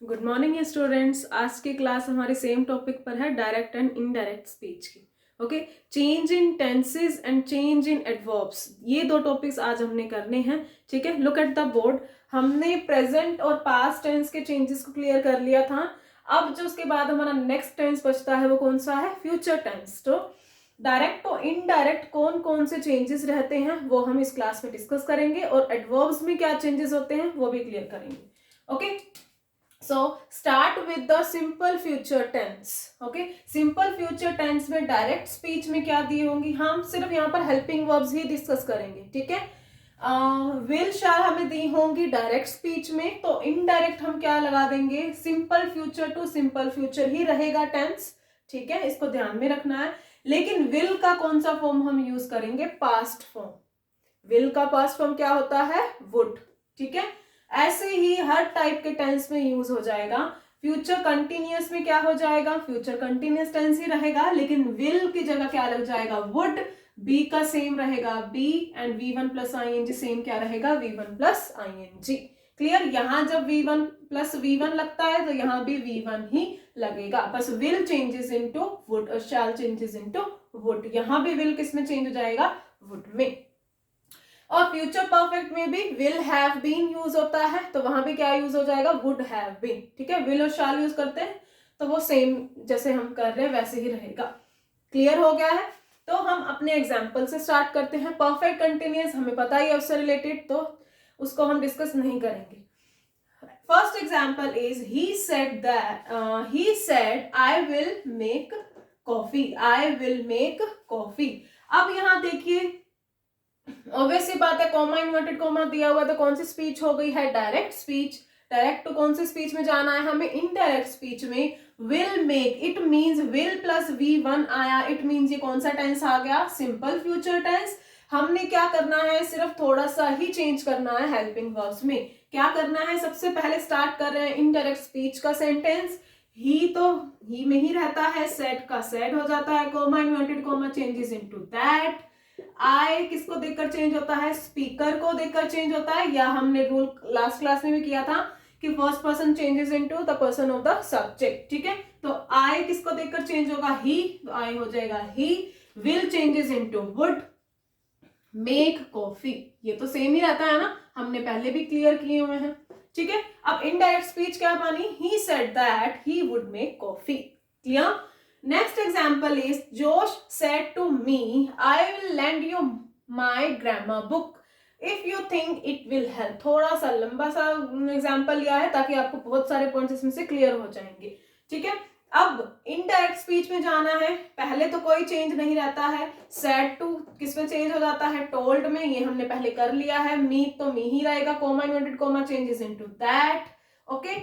Good morning students. आज की class हमारे सेम टॉपिक पर है, डायरेक्ट एंड इनडायरेक्ट स्पीच की। Okay, change in tenses and change in adverbs, ये दो टॉपिक्स आज हमने करने हैं। ठीक है, लुक एट द बोर्ड। हमने प्रेजेंट और पास्ट टेंस के चेंजेस को क्लियर कर लिया था। अब जो उसके बाद हमारा नेक्स्ट टेंस बचता है वो कौन सा है? Future tense. तो डायरेक्ट और इनडायरेक्ट कौन कौन से चेंजेस रहते हैं वो हम इस क्लास में डिस्कस करेंगे, और एडवर्ब्स में क्या चेंजेस होते हैं वो भी क्लियर करेंगे। Okay, so start with the simple future tense. okay, simple future tense में डायरेक्ट स्पीच में क्या दिए होंगी? हम सिर्फ यहाँ पर हेल्पिंग वर्ब्स ही डिस्कस करेंगे। ठीक है, विल शैल हमें दी होंगी डायरेक्ट स्पीच में, तो इनडायरेक्ट हम क्या लगा देंगे? Simple future to simple future ही रहेगा टेंस। ठीक है, इसको ध्यान में रखना है। लेकिन विल का कौन सा फॉर्म हम यूज करेंगे? Past form. विल का पास्ट फॉर्म क्या होता है? वुड। ठीक है, ऐसे ही हर टाइप के टेंस में यूज हो जाएगा। फ्यूचर कंटिन्यूअस में क्या हो जाएगा? फ्यूचर कंटिन्यूअस टेंस ही रहेगा, लेकिन विल की जगह क्या लग जाएगा? वुड। बी का सेम रहेगा be, and V1 plus ING same क्या रहेगा? V1 plus ING। क्लियर? यहां जब V1 प्लस V1 लगता है तो यहां भी V1 ही लगेगा, बस विल चेंजेस इनटू वुड और शैल चेंजेस इनटू वुड। यहां भी विल किस में चेंज हो जाएगा? वुड में। और फ्यूचर परफेक्ट में भी विल हैव बीन यूज होता है, तो वहां भी क्या यूज हो जाएगा? Would have been. ठीक है, विल और शैल यूज करते हैं तो वो सेम जैसे हम कर रहे हैं वैसे ही रहेगा। क्लियर हो गया है? तो हम अपने एग्जाम्पल से स्टार्ट करते हैं। परफेक्ट कंटिन्यूअस हमें पता ही है उससे रिलेटेड, तो उसको हम डिस्कस नहीं करेंगे। First example is he said I will make coffee. I will make coffee। अब यहां देखिए, ऑब्वियस सी बात है, कॉमा इन्वर्टेड कॉमा दिया हुआ तो कौन सी स्पीच हो गई है? Direct speech. डायरेक्ट टू कौन सी स्पीच में जाना है हमें? इनडायरेक्ट स्पीच में। Will make, it means will plus V1 आया, इट मींस ये कौन सा टेंस आ गया? Simple future tense. हमने क्या करना है? सिर्फ थोड़ा सा ही चेंज करना है हेल्पिंग वर्ब्स में। क्या करना है? सबसे पहले स्टार्ट कर रहे हैं इनडायरेक्ट स्पीच का सेंटेंस। ही तो ही में ही रहता है, सेड का सेड हो जाता है, comma inverted comma changes into that. I किसको देखकर चेंज होता है? स्पीकर को देखकर चेंज होता है, या हमने रूल लास्ट क्लास में भी किया था कि first person changes into the person of the subject. ठीक है, तो आई किसको देखकर चेंज होगा? ही, तो आई हो जाएगा ही। Will changes into would. Make coffee, ये तो सेम ही रहता है ना, हमने पहले भी क्लियर किए हुए हैं। ठीक है, अब इनडायरेक्ट स्पीच क्या मानी? He said that he would make coffee. Clear? Next example is Josh said to me, I will lend you my grammar book if you think it will help। थोड़ा सा लंबा सा एग्जाम्पल लिया है ताकि आपको बहुत सारे पॉइंट्स इसमें से क्लियर हो जाएंगे। ठीक है, अब इनडायरेक्ट स्पीच में जाना है। पहले तो कोई चेंज नहीं रहता है, सेड टू किस में चेंज हो जाता है? टोल्ड में। ये हमने पहले कर लिया है। मी तो मी ही रहेगा, comma inverted comma changes into that. Okay,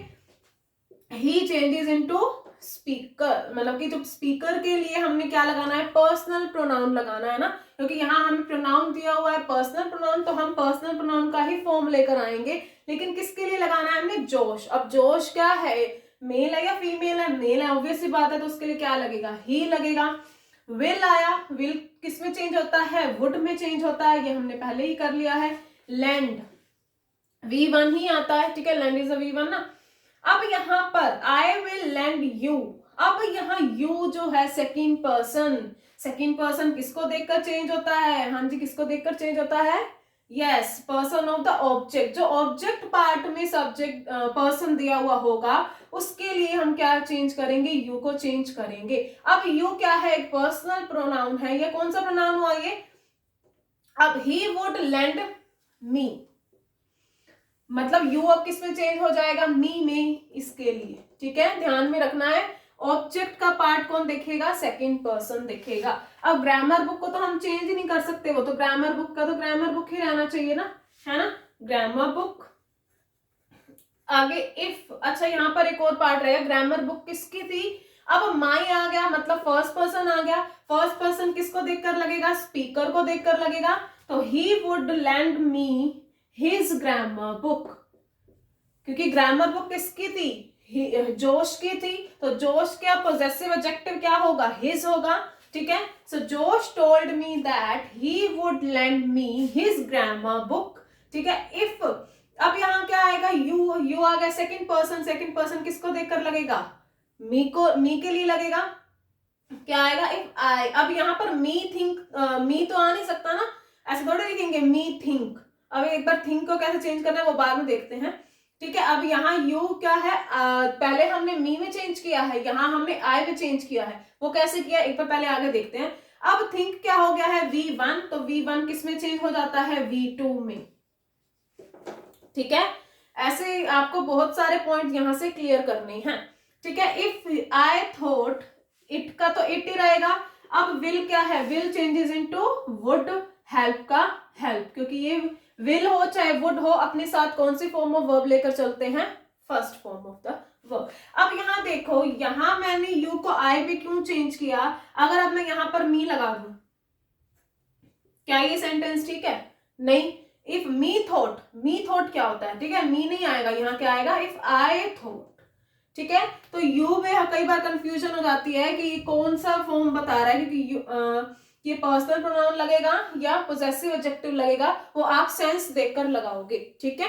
he changes into speaker, मतलब कि जब स्पीकर के लिए हमने क्या लगाना है? पर्सनल प्रोनाउन लगाना है ना, क्योंकि यहाँ हमें प्रोनाउन दिया हुआ है पर्सनल प्रोनाउन, तो हम पर्सनल प्रोनाउन का ही फॉर्म लेकर आएंगे। लेकिन किसके लिए लगाना है हमने? जोश। अब जोश क्या है? मेल है या फीमेल है? मेल है, ऑब्वियस सी बात है, तो उसके लिए क्या लगेगा? ही लगेगा। विल आया, विल किस में चेंज होता है? वुड में चेंज होता है, ये हमने पहले ही कर लिया है। लैंड V1 ही आता है। ठीक है, लैंड इज अ V1 ना। अब यहां पर आई विल लैंड यू, अब यहाँ यू जो है सेकंड पर्सन। सेकंड पर्सन किसको देखकर चेंज होता है? हाँ जी, किसको देखकर चेंज होता है? Yes, person of the object. जो ऑब्जेक्ट पार्ट में सब्जेक्ट पर्सन दिया हुआ होगा उसके लिए हम क्या चेंज करेंगे? यू को चेंज करेंगे। अब यू क्या है? एक पर्सनल प्रोनाउन है। ये कौन सा प्रोनाउन हुआ ये? अब ही वुड लैंड मी, मतलब यू अब किस में चेंज हो जाएगा? मी में, इसके लिए। ठीक है, ध्यान में रखना है। ऑब्जेक्ट का पार्ट कौन देखेगा? सेकंड पर्सन देखेगा। अब ग्रामर बुक को तो हम चेंज ही नहीं कर सकते, वो तो ग्रामर बुक का तो ग्रामर बुक ही रहना चाहिए ना, है ना? Grammar book. आगे इफ, अच्छा यहाँ पर एक और पार्ट रहेगा। ग्रामर बुक किसकी थी? अब माई आ गया, मतलब फर्स्ट पर्सन आ गया। फर्स्ट पर्सन किसको देखकर लगेगा? स्पीकर को देखकर लगेगा, तो he would land me his grammar book, क्योंकि ग्रामर बुक किसकी थी? जोश की थी, तो जोश क्या पोजेसिव एडजेक्टिव क्या होगा? हिज होगा। ठीक है, सो जोश told me that he would land me his grammar book. ठीक है, इफ, अब यहाँ क्या आएगा? यू आ गया सेकंड पर्सन किसको देखकर लगेगा, मी के लिए लगेगा, क्या आएगा, इफ आई। अब यहाँ पर मी तो आ नहीं सकता ना, ऐसे थोड़े लिखेंगे मी थिंक। अब एक बार थिंक को कैसे चेंज करना है वो बाद में देखते हैं, ठीक है। अब यहाँ यू क्या है, पहले हमने मी में चेंज किया है, यहाँ हमने आई में चेंज किया है, वो कैसे किया एक बार पहले आगे देखते हैं। अब थिंक क्या हो गया है V1, तो V1 किस में चेंज हो जाता है, V2 में, ठीक है। ऐसे आपको बहुत सारे पॉइंट यहां से क्लियर करने हैं, ठीक है। इफ आई थॉट, इट का तो इट ही रहेगा। अब विल क्या है, will changes into would, help का हेल्प, क्योंकि ये विल हो चाहे वुड हो अपने साथ कौन सी फॉर्म ऑफ वर्ब लेकर चलते हैं, first form of the verb. अब यहाँ देखो, यहाँ मैंने यू को आई पे क्यों चेंज किया, अगर अब मैं यहाँ पर मी लगा दूं, क्या ये सेंटेंस ठीक है, नहीं। इफ मी थॉट क्या होता है, ठीक है, मी नहीं आएगा, यहाँ क्या आएगा, इफ आई थॉट, ठीक है। तो यू में कई बार कंफ्यूजन हो जाती है कि ये कौन सा फॉर्म बता रहा है, क्योंकि ये पर्सनल प्रोनाउन लगेगा या पोजेसिव एडजेक्टिव लगेगा, वो आप सेंस देखकर लगाओगे, ठीक है।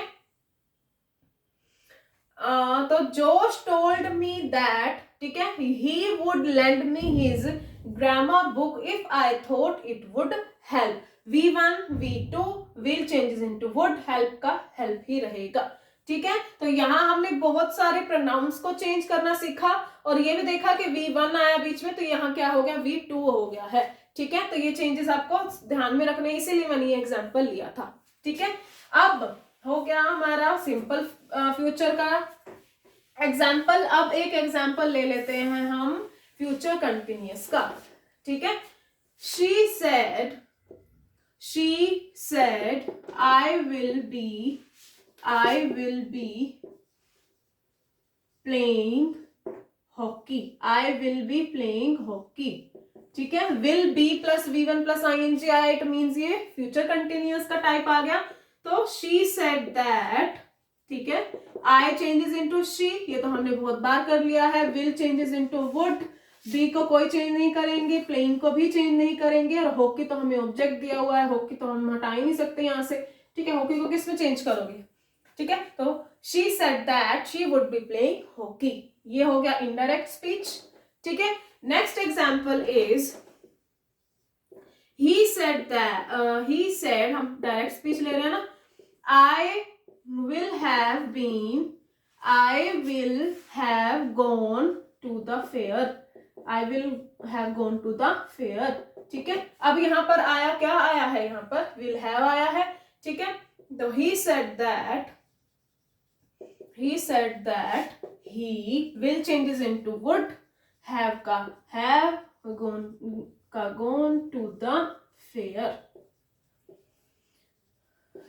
तो जोश टोल्ड मी दैट, ठीक है, he would lend me his grammar book if I thought it would help. V1 V2 will changes into would, help का हेल्प ही रहेगा, ठीक है। तो यहाँ हमने बहुत सारे प्रोनाउंस को चेंज करना सीखा और ये भी देखा कि V1 आया बीच में, तो यहाँ क्या हो गया, V2 हो गया है, ठीक है। तो ये चेंजेस आपको ध्यान में रखने, इसीलिए मैंने ये एग्जाम्पल लिया था, ठीक है। अब हो गया हमारा सिंपल फ्यूचर का एग्जाम्पल। अब एक एग्जाम्पल ले लेते हैं हम फ्यूचर कंटिन्यूअस का, ठीक है। She said, I will be playing hockey. I will be playing hockey. ठीक है, will be plus V1 plus ing आया, इट मीन्स ये फ्यूचर कंटिन्यूअस का टाइप आ गया। तो she said that, ठीक है, I changes into she, ये तो हमने बहुत बार कर लिया है। will changes into would, be को कोई चेंज नहीं करेंगे, प्लेइंग को भी चेंज नहीं करेंगे, और हॉकी तो हमें ऑब्जेक्ट दिया हुआ है, हॉकी तो हम हटा ही नहीं सकते यहाँ से, ठीक है। हॉकी को किस में चेंज करोगे, ठीक है। तो she said that she would be playing hockey, ये हो गया इनडायरेक्ट स्पीच, ठीक है। Next example is he said that, he said, हम डायरेक्ट स्पीच ले रहे हैं ना, I will have gone to the fair. I will have gone to the fair, ठीक है। अब यहाँ पर आया, क्या आया है, यहाँ पर will have आया है, ठीक है। तो he said that he will changes into would, have का have, gone to the fair।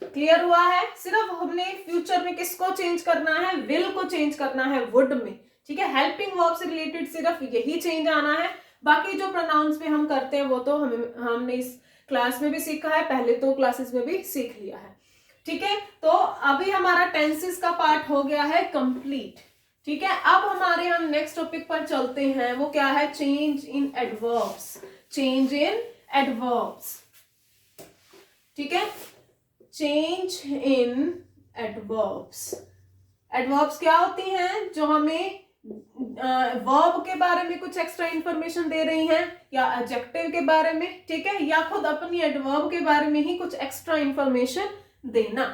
Clear हुआ है। सिर्फ हमने फ्यूचर में किसको चेंज करना है, विल को चेंज करना है वुड में, ठीक है। हेल्पिंग वर्ब से रिलेटेड सिर्फ यही चेंज आना है, बाकी जो प्रोनाउंस में हम करते हैं वो तो हमने इस क्लास में भी सीखा है, पहले तो क्लासेस में भी सीख लिया है, ठीक है। तो अभी हमारा टेंसेस का पार्ट हो गया है कंप्लीट, ठीक है। अब हमारे हम नेक्स्ट टॉपिक पर चलते हैं, वो क्या है, change in adverbs. Change in adverbs, ठीक है, चेंज इन एडवर्ब्स। एडवर्ब्स क्या होती हैं, जो हमें वर्ब के बारे में कुछ एक्स्ट्रा इंफॉर्मेशन दे रही हैं, या एडजेक्टिव के बारे में, ठीक है, या खुद अपनी एडवर्ब के बारे में ही कुछ एक्स्ट्रा इंफॉर्मेशन देना,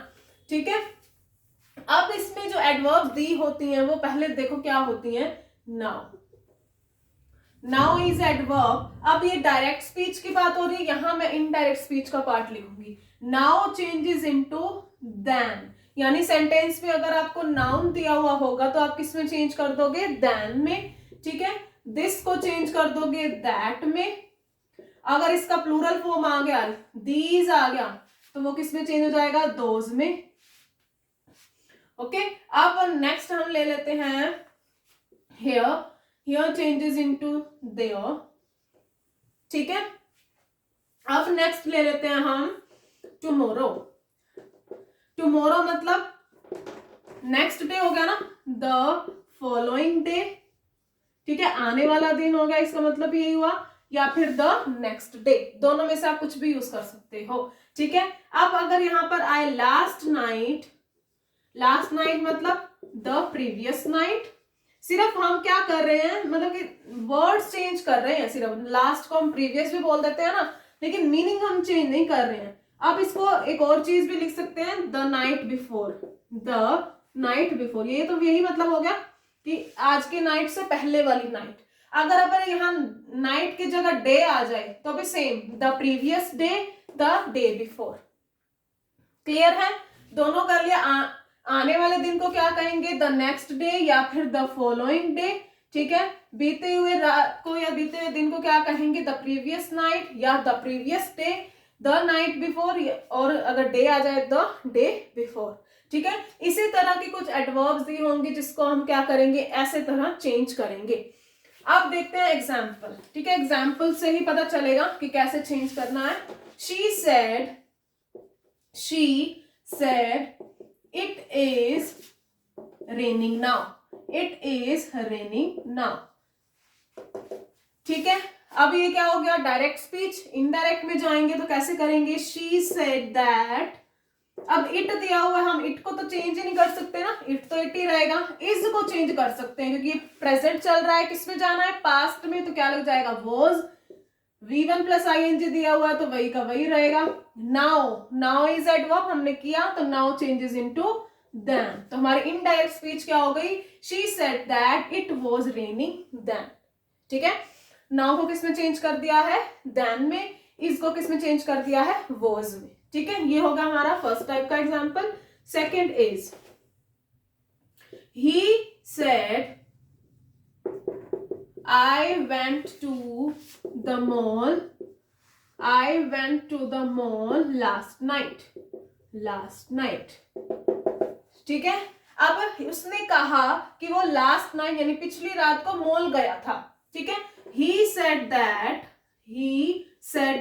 ठीक है। अब इसमें जो एडवर्ब्स दी होती हैं वो पहले देखो क्या होती हैं, नाउ इज एडवर्ब। अब ये डायरेक्ट स्पीच की बात हो रही है, यहां मैं इनडायरेक्ट स्पीच का पार्ट लिखूंगी। नाउ चेंजेस इनटू देन, यानी सेंटेंस में अगर आपको नाउन दिया हुआ होगा तो आप किस में चेंज कर दोगे, देन में, ठीक है। दिस को चेंज कर दोगे दैट में। अगर इसका प्लूरल फॉर्म आ गया, दीज आ गया, तो वो किस में चेंज हो जाएगा, दोज में, ओके। अब नेक्स्ट हम ले लेते हैं हियर चेंजेस इनटू देयर, ठीक है। अब नेक्स्ट ले लेते हैं हम टुमारो। टुमारो मतलब नेक्स्ट डे हो गया ना, द फॉलोइंग डे, ठीक है, आने वाला दिन हो गया, इसका मतलब यही हुआ, या फिर द नेक्स्ट डे, दोनों में से आप कुछ भी यूज कर सकते हो, ठीक है। अब अगर यहाँ पर आए लास्ट लास्ट नाइट मतलब द प्रीवियस नाइट। सिर्फ हम क्या कर रहे हैं, मतलब कि वर्ड्स चेंज कर रहे हैं, सिर्फ लास्ट को हम प्रीवियस भी बोल देते हैं ना, लेकिन मीनिंग हम चेंज नहीं कर रहे हैं। आप इसको एक और चीज भी लिख सकते हैं, the night before, the night before. ये तो यही मतलब हो गया कि आज के नाइट से पहले वाली नाइट। अगर यहाँ नाइट की जगह डे आ जाए तो भी same, the previous day, the day before. Clear है? दोनों कर लिया। आने वाले दिन को क्या कहेंगे, द नेक्स्ट डे या फिर द फॉलोइंग डे। ठीक है, बीते हुए रात को या बीते हुए दिन को क्या कहेंगे, द प्रीवियस नाइट या the previous day, the night before, और अगर डे आ जाए द डे बिफोर। ठीक है, इसी तरह की कुछ एडवर्ब्स दी होंगी जिसको हम क्या करेंगे, ऐसे तरह चेंज करेंगे। अब देखते हैं एग्जाम्पल। ठीक है, एग्जाम्पल से ही पता चलेगा कि कैसे चेंज करना है। She said it is raining now, it is raining now. ठीक है, अब ये क्या हो गया, डायरेक्ट स्पीच। इनडायरेक्ट में जाएंगे तो कैसे करेंगे, शी सेड दैट। अब इट दिया हुआ है, हम इट को तो चेंज ही नहीं कर सकते ना, इट तो इट ही रहेगा। इज को चेंज कर सकते हैं क्योंकि प्रेजेंट चल रहा है, किसमें जाना है, पास्ट में, तो क्या लग जाएगा, वॉज। V1 प्लस ING दिया हुआ है तो वही का वही रहेगा। नाउ इज एडवर्ब हमने किया तो नाउ चेंजेस इनटू देन, तो हमारी इनडायरेक्ट स्पीच क्या हो गई, she said that it was raining then. ठीक है, नाउ को किसमें चेंज कर दिया है, देन में। इज को किसमें चेंज कर दिया है, वाज में। ठीक है, ये होगा हमारा फर्स्ट टाइप का example. Second is, he said I went to the mall last night। ठीक है, अब उसने कहा कि वो लास्ट नाइट यानी पिछली रात को मॉल गया था। ठीक है, he said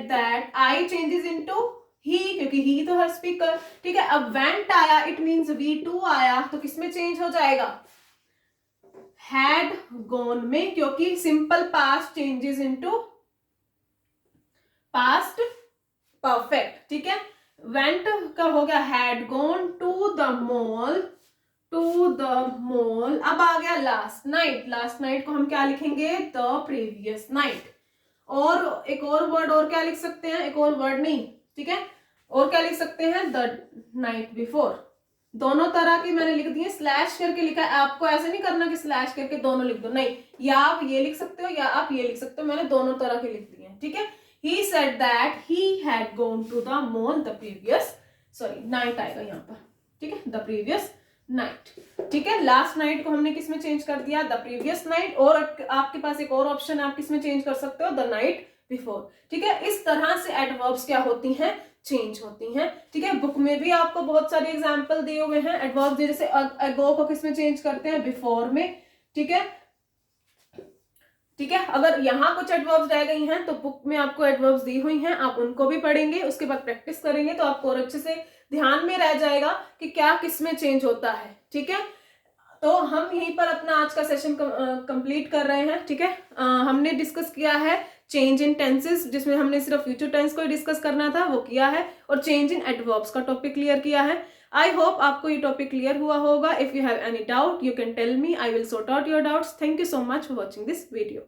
that I changes into he क्योंकि he तो है स्पीकर। ठीक है, अब went आया, इट मीन्स V2 आया, तो किसमें चेंज हो जाएगा, had gone में, क्योंकि simple past changes into past perfect. ठीक है, went का हो गया had gone to the mall। अब आ गया लास्ट नाइट को हम क्या लिखेंगे, द प्रीवियस नाइट। और एक और वर्ड और क्या लिख सकते हैं, एक और वर्ड नहीं, ठीक है, और क्या लिख सकते हैं, द नाइट बिफोर। दोनों तरह की मैंने लिख दी है, स्लैश करके लिखा है। आपको ऐसे नहीं करना कि स्लैश करके दोनों लिख दो, नहीं, या आप ये लिख सकते हो या आप ये लिख सकते हो, मैंने दोनों तरह के लिख दिए हैं। ठीक है, he said that he had gone to the mall the previous night आएगा यहाँ पर। ठीक है, द प्रीवियस नाइट। ठीक है, लास्ट नाइट को हमने किसमें चेंज कर दिया, द प्रीवियस नाइट, और आपके पास एक और ऑप्शन है, आप किसमें चेंज कर सकते हो, द नाइट बिफोर। ठीक है, इस तरह से एडवर्ब्स क्या होती हैं, चेंज होती हैं। ठीक है, बुक में भी आपको बहुत सारे एग्जाम्पल दिए हुए हैं एडवर्ब्स, जैसे अगो को किसमें चेंज करते हैं, बिफोर में। ठीक है, अगर यहाँ कुछ एडवर्ब्स रह गई हैं तो बुक में आपको एडवर्ब्स दी हुई हैं, आप उनको भी पढ़ेंगे, उसके बाद प्रैक्टिस करेंगे तो आपको और अच्छे से ध्यान में रह जाएगा कि क्या किसमें चेंज होता है। ठीक है, तो हम यहीं पर अपना आज का सेशन कंप्लीट कर रहे हैं। ठीक है, हमने डिस्कस किया है चेंज इन टेंसेस, जिसमें हमने सिर्फ फ्यूचर टेंस को ही डिस्कस करना था, वो किया है, और चेंज इन एडवर्ब्स का टॉपिक क्लियर किया है। आई होप आपको ये टॉपिक क्लियर हुआ होगा। If you have any doubt you can tell me, I will sort out your doubts. Thank you so much for watching this video.